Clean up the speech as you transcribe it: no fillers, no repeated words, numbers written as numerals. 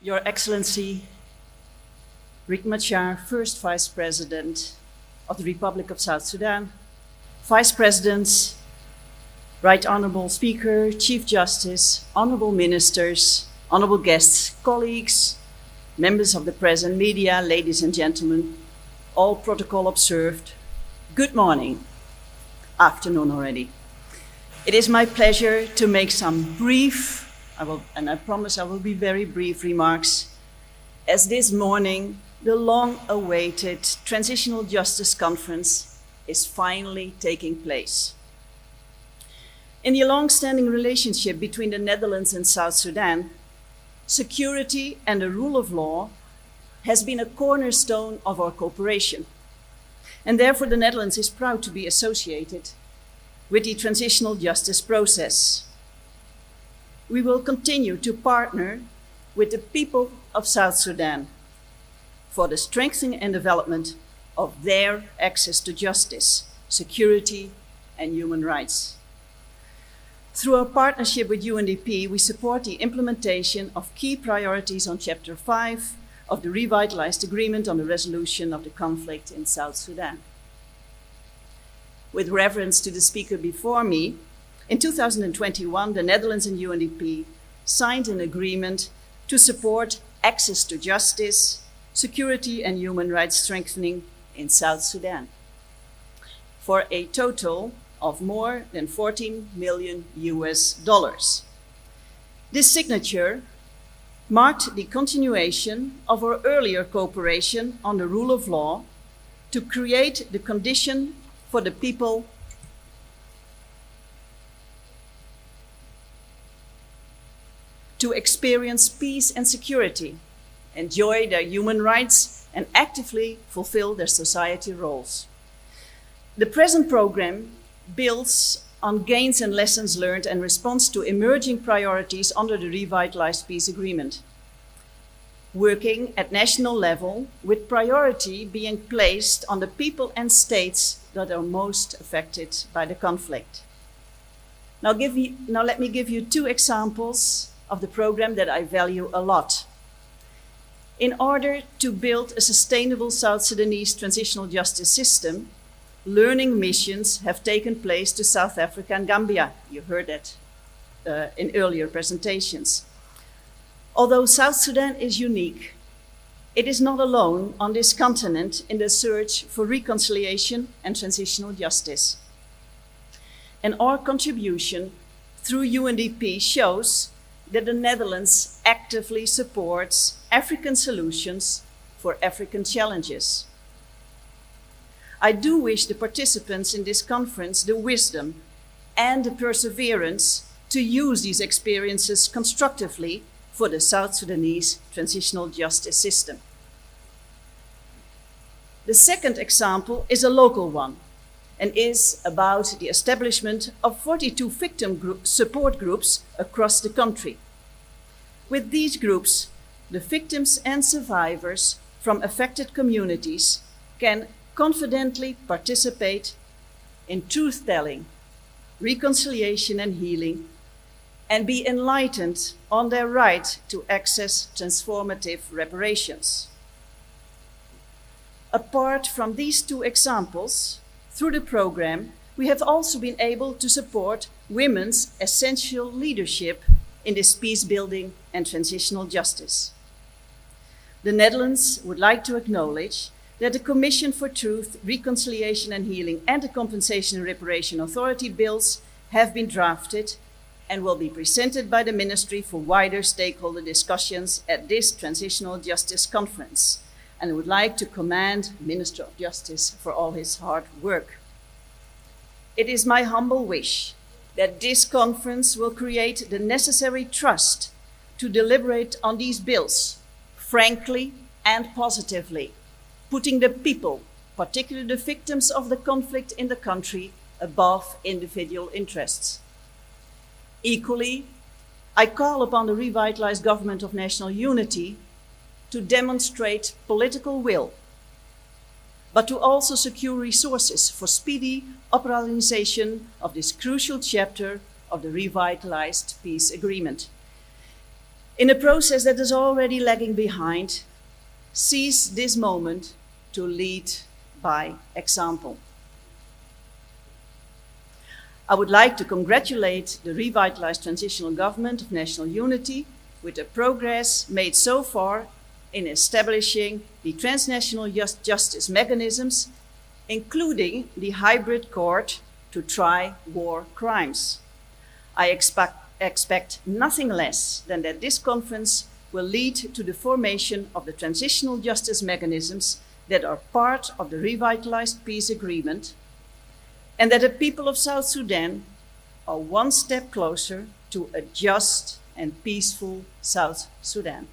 Your Excellency, Riek Machar, First Vice President of the Republic of South Sudan, Vice Presidents, Right Honorable Speaker, Chief Justice, Honorable Ministers, Honorable guests, colleagues, members of the press and media, ladies and gentlemen, all protocol observed, good morning, afternoon already. It is my pleasure to make some brief, I promise I will be very brief remarks, as this morning the long-awaited Transitional Justice Conference is finally taking place. In the long-standing relationship between the Netherlands and South Sudan, security and the rule of law has been a cornerstone of our cooperation. And therefore the Netherlands is proud to be associated with the transitional justice process. We will continue to partner with the people of South Sudan for the strengthening and development of their access to justice, security, and human rights. Through our partnership with UNDP, we support the implementation of key priorities on Chapter 5 of the revitalized agreement on the resolution of the conflict in South Sudan. With reference to the speaker before me, in 2021, the Netherlands and UNDP signed an agreement to support access to justice, security, and human rights strengthening in South Sudan for a total of more than $14 million. This signature marked the continuation of our earlier cooperation on the rule of law to create the condition for the people to experience peace and security, enjoy their human rights, and actively fulfill their society roles. The present program builds on gains and lessons learned and responds to emerging priorities under the revitalized peace agreement, working at national level with priority being placed on the people and states that are most affected by the conflict. Now let me give you two examples of the program that I value a lot. In order to build a sustainable South Sudanese transitional justice system, learning missions have taken place to South Africa and Gambia. You heard that in earlier presentations. Although South Sudan is unique, it is not alone on this continent in the search for reconciliation and transitional justice. And our contribution through UNDP shows that the Netherlands actively supports African solutions for African challenges. I do wish the participants in this conference the wisdom and the perseverance to use these experiences constructively for the South Sudanese transitional justice system. The second example is a local one and is about the establishment of 42 victim support groups across the country. With these groups, the victims and survivors from affected communities can confidently participate in truth-telling, reconciliation and healing, and be enlightened on their right to access transformative reparations. Apart from these two examples, through the program, we have also been able to support women's essential leadership in this peace-building and transitional justice. The Netherlands would like to acknowledge that the Commission for Truth, Reconciliation and Healing and the Compensation and Reparation Authority bills have been drafted and will be presented by the Ministry for wider stakeholder discussions at this Transitional Justice Conference. And I would like to commend the Minister of Justice for all his hard work. It is my humble wish that this conference will create the necessary trust to deliberate on these bills frankly and positively, putting the people, particularly the victims of the conflict in the country, above individual interests. Equally, I call upon the revitalized Government of National Unity to demonstrate political will, but to also secure resources for speedy operationalization of this crucial chapter of the revitalized peace agreement. in a process that is already lagging behind, seize this moment to lead by example. I would like to congratulate the revitalized Transitional Government of National Unity with the progress made so far in establishing the transnational justice mechanisms, including the hybrid court to try war crimes. I expect nothing less than that this conference will lead to the formation of the transitional justice mechanisms that are part of the revitalized peace agreement, and that the people of South Sudan are one step closer to a just and peaceful South Sudan.